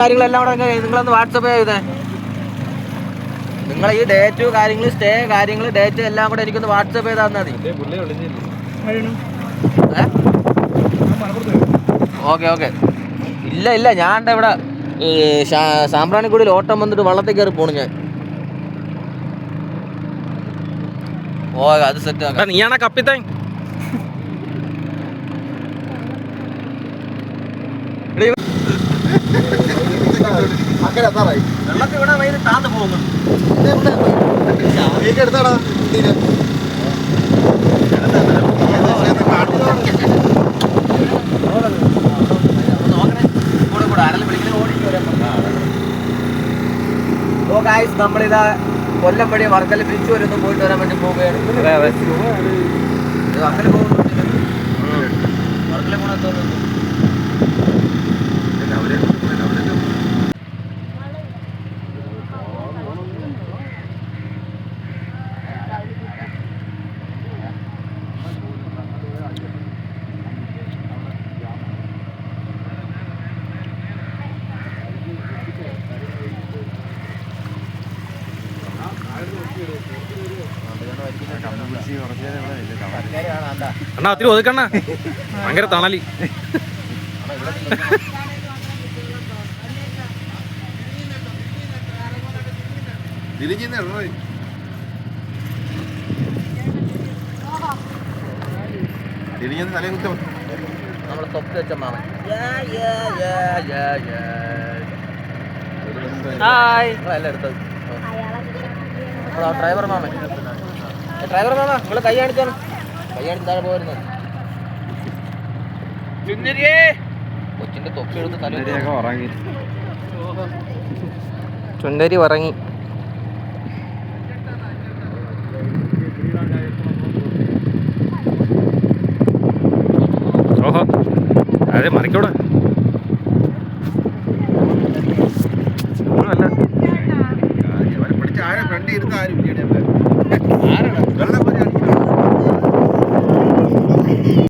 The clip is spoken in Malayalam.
കാര്യങ്ങളെല്ലാം കൂടെ നിങ്ങളൊന്ന് വാട്സപ്പ് ചെയ്തേ. നിങ്ങൾ ഈ ഡേറ്റ് കാര്യങ്ങൾ സ്റ്റേ കാര്യങ്ങൾ ഡേറ്റ് എല്ലാം കൂടെ എനിക്കൊന്ന് വാട്സപ്പ് ചെയ്താൽ മതി. Okay okay. ഇല്ല ഞാൻ ഇവിടെ സാമ്പ്രാണിക്കുടിയിൽ ഓട്ടം വന്നിട്ട് വള്ളത്തിൽ കയറി പോണു ഞാൻ. ഓ അത് സെറ്റ് ആക്കാം. നീയാണ കപ്പിത്താൻ. വെള്ളത്തിൽ ഇവിടെ വൈകി താന്ന് പോകുന്നു. നമ്മളിതാ കൊല്ലം വഴി വർക്കല തിരിച്ചു വരുന്നു പോയിട്ട് വരാൻ വേണ്ടി പോവുകയാണ്. വർക്കല പോകുന്നു. വർക്കല പോകണം. അണ്ണാ ഒത്തിരി ഒതുക്കണ്ണ, ഭയങ്കര തണലി. നമ്മളെ തൊപ്പി വെച്ച മാമൻ. എല്ലാം എടുത്തത് ഡ്രൈവർ മാമൻ. ഡ്രൈവർ മാമ നിങ്ങള് കൈ കാണിച്ചാണ്. കൈ കാണിച്ചാണ് പോരുന്നത്. കൊച്ചിന്റെ തൊപ്പി എടുത്ത് ചുണ്ടരി ഉറങ്ങി. ഓഹോ അതെ മറിക്കൂടെ. ഫ്രണ്ട് ഇരുന്ന് ആരും